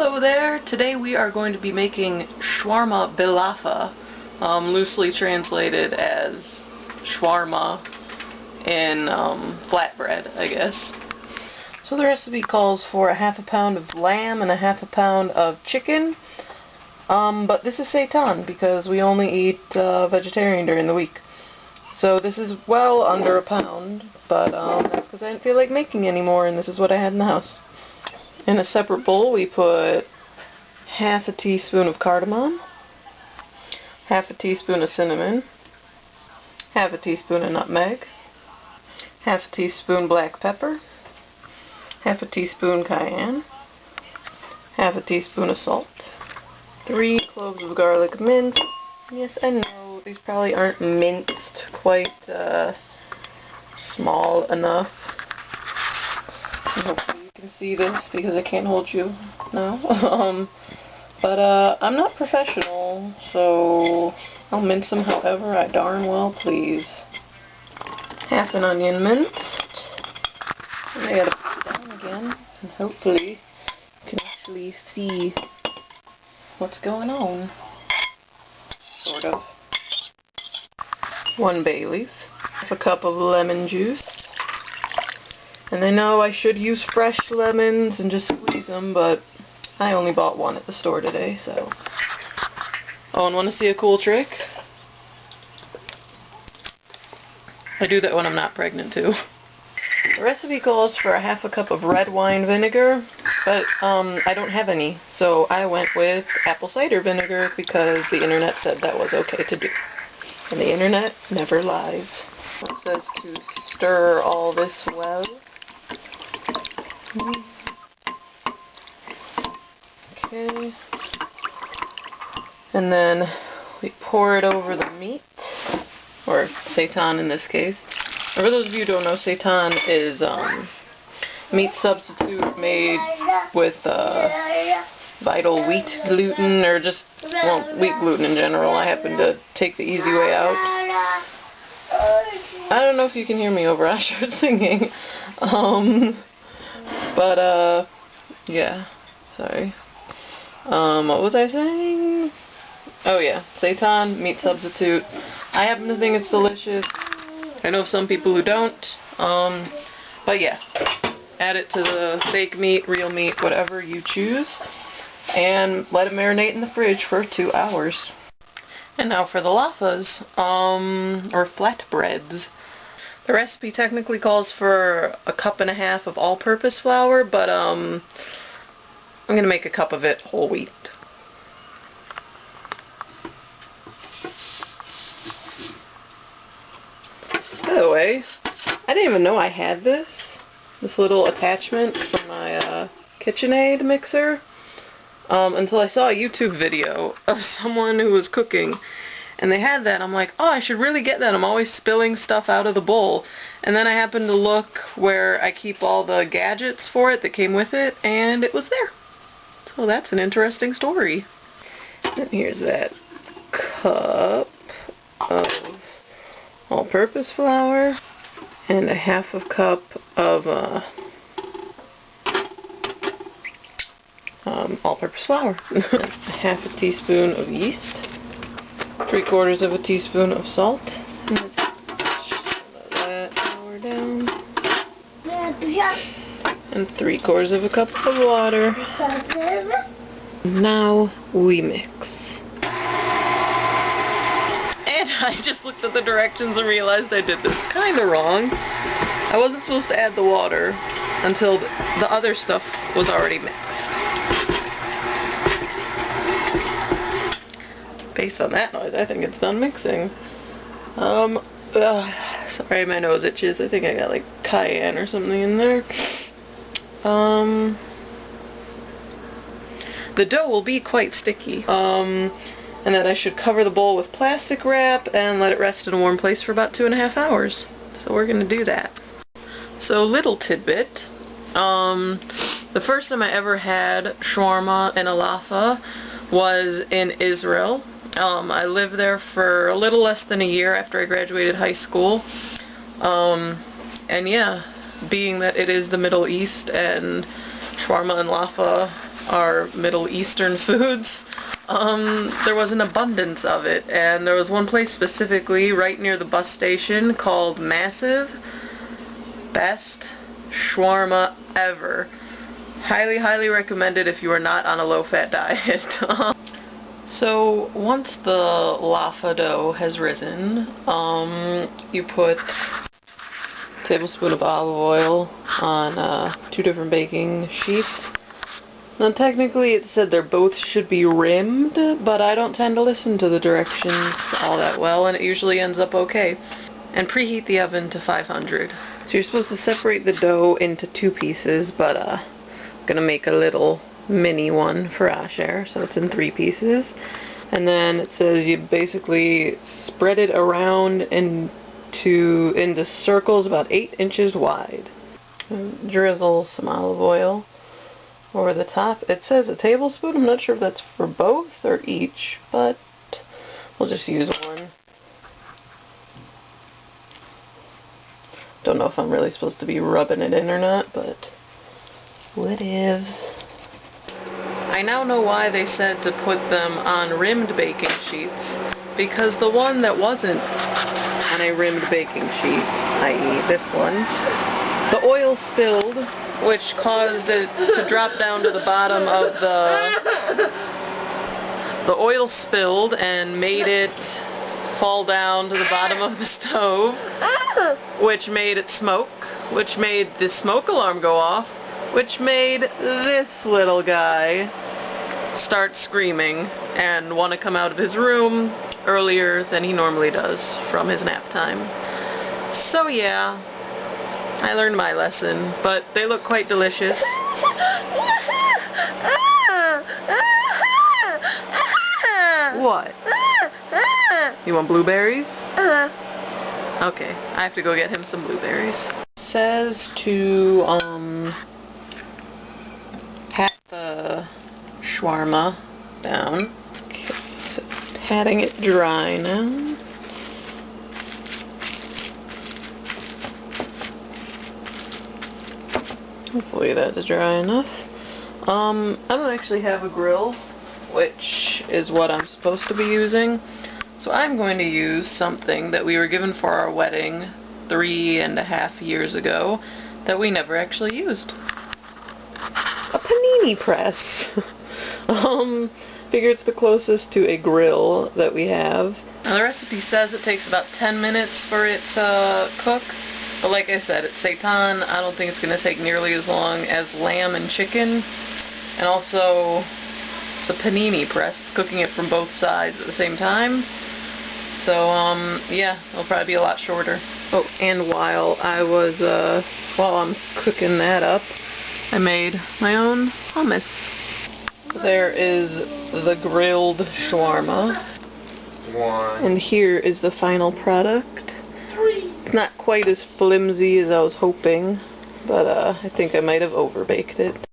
Hello there! Today we are going to be making Shwarma bilafa, loosely translated as shawarma in flatbread, I guess. So the recipe calls for a half a pound of lamb and a half a pound of chicken, but this is seitan because we only eat vegetarian during the week. So this is well under a pound, but that's because I didn't feel like making any more, and this is what I had in the house. In a separate bowl we put half a teaspoon of cardamom, half a teaspoon of cinnamon, half a teaspoon of nutmeg, half a teaspoon black pepper, half a teaspoon cayenne, half a teaspoon of salt, 3 cloves of garlic minced. Yes, I know, these probably aren't minced quite small enough. Hopefully you can see this because I can't hold you now. But I'm not professional, so I'll mince them however I darn well please. Half an onion minced. And I gotta put it down again, and hopefully you can actually see what's going on. Sort of. 1 bay leaf. Half a cup of lemon juice. And I know I should use fresh lemons and just squeeze them, but I only bought one at the store today, so. Oh, and want to see a cool trick? I do that when I'm not pregnant, too. The recipe calls for a half a cup of red wine vinegar, but I don't have any, so I went with apple cider vinegar because the internet said that was okay to do. And the internet never lies. It says to stir all this well. Okay. And then we pour it over the meat, or seitan in this case. And for those of you who don't know, seitan is meat substitute made with vital wheat gluten, or just, well, wheat gluten in general. I happen to take the easy way out. I don't know if you can hear me over Asher's singing. But yeah, sorry. What was I saying? Oh yeah, seitan, meat substitute. I happen to think it's delicious. I know some people who don't. But yeah, add it to the fake meat, real meat, whatever you choose, and let it marinate in the fridge for 2 hours. And now for the lafas, or flatbreads. The recipe technically calls for a cup and a half of all-purpose flour, but I'm gonna make a cup of it whole wheat. By the way, I didn't even know I had this little attachment for my KitchenAid mixer, until I saw a YouTube video of someone who was cooking. And they had that. I'm like, oh, I should really get that. I'm always spilling stuff out of the bowl. And then I happened to look where I keep all the gadgets for it that came with it, and it was there. So that's an interesting story. And here's that cup of all-purpose flour and a half a cup of all-purpose flour. Half a teaspoon of yeast. 3/4 of a teaspoon of salt. And let's slow that flour down. And 3/4 of a cup of water. Now we mix. And I just looked at the directions and realized I did this kind of wrong. I wasn't supposed to add the water until the other stuff was already mixed. Based on that noise, I think it's done mixing. Sorry, my nose itches. I think I got like cayenne or something in there. The dough will be quite sticky. And that I should cover the bowl with plastic wrap and let it rest in a warm place for about 2.5 hours. So we're gonna do that. So, little tidbit. The first time I ever had shawarma and a lafa was in Israel. I lived there for a little less than a year after I graduated high school. And yeah, being that it is the Middle East and shawarma and lafa our Middle Eastern foods, there was an abundance of it, and there was one place specifically right near the bus station called Massive. Best shawarma ever. Highly, highly recommended if you are not on a low-fat diet. So once the laffa dough has risen, you put a tablespoon of olive oil on 2 different baking sheets. Now technically it said they both should be rimmed, but I don't tend to listen to the directions all that well, and it usually ends up okay. And preheat the oven to 500. So you're supposed to separate the dough into 2 pieces, but I'm gonna make a little mini one for Asher, so it's in 3 pieces. And then it says you basically spread it around into circles about 8 inches wide. Drizzle some olive oil over the top. It says a tablespoon. I'm not sure if that's for both or each, but we'll just use one. Don't know if I'm really supposed to be rubbing it in or not, but whatevs. I now know why they said to put them on rimmed baking sheets, because the one that wasn't on a rimmed baking sheet, i.e. this one, the oil spilled, which caused it to drop down to the bottom of the oil spilled and made it fall down to the bottom of the stove, which made it smoke, which made the smoke alarm go off, which made this little guy start screaming and want to come out of his room earlier than he normally does from his nap time. So yeah, I learned my lesson, but they look quite delicious. What? You want blueberries? Okay, I have to go get him some blueberries. It says to pat the shawarma down. Okay, so patting it dry now. Hopefully that's dry enough. I don't actually have a grill, which is what I'm supposed to be using. So I'm going to use something that we were given for our wedding 3.5 years ago that we never actually used. A panini press. Figure it's the closest to a grill that we have. Now the recipe says it takes about 10 minutes for it to cook. But like I said, it's seitan. I don't think it's going to take nearly as long as lamb and chicken. And also, it's a panini press. It's cooking it from both sides at the same time. So, yeah, it'll probably be a lot shorter. Oh, and while I'm cooking that up, I made my own hummus. So there is the grilled shawarma. And here is the final product. It's not quite as flimsy as I was hoping, but I think I might have overbaked it.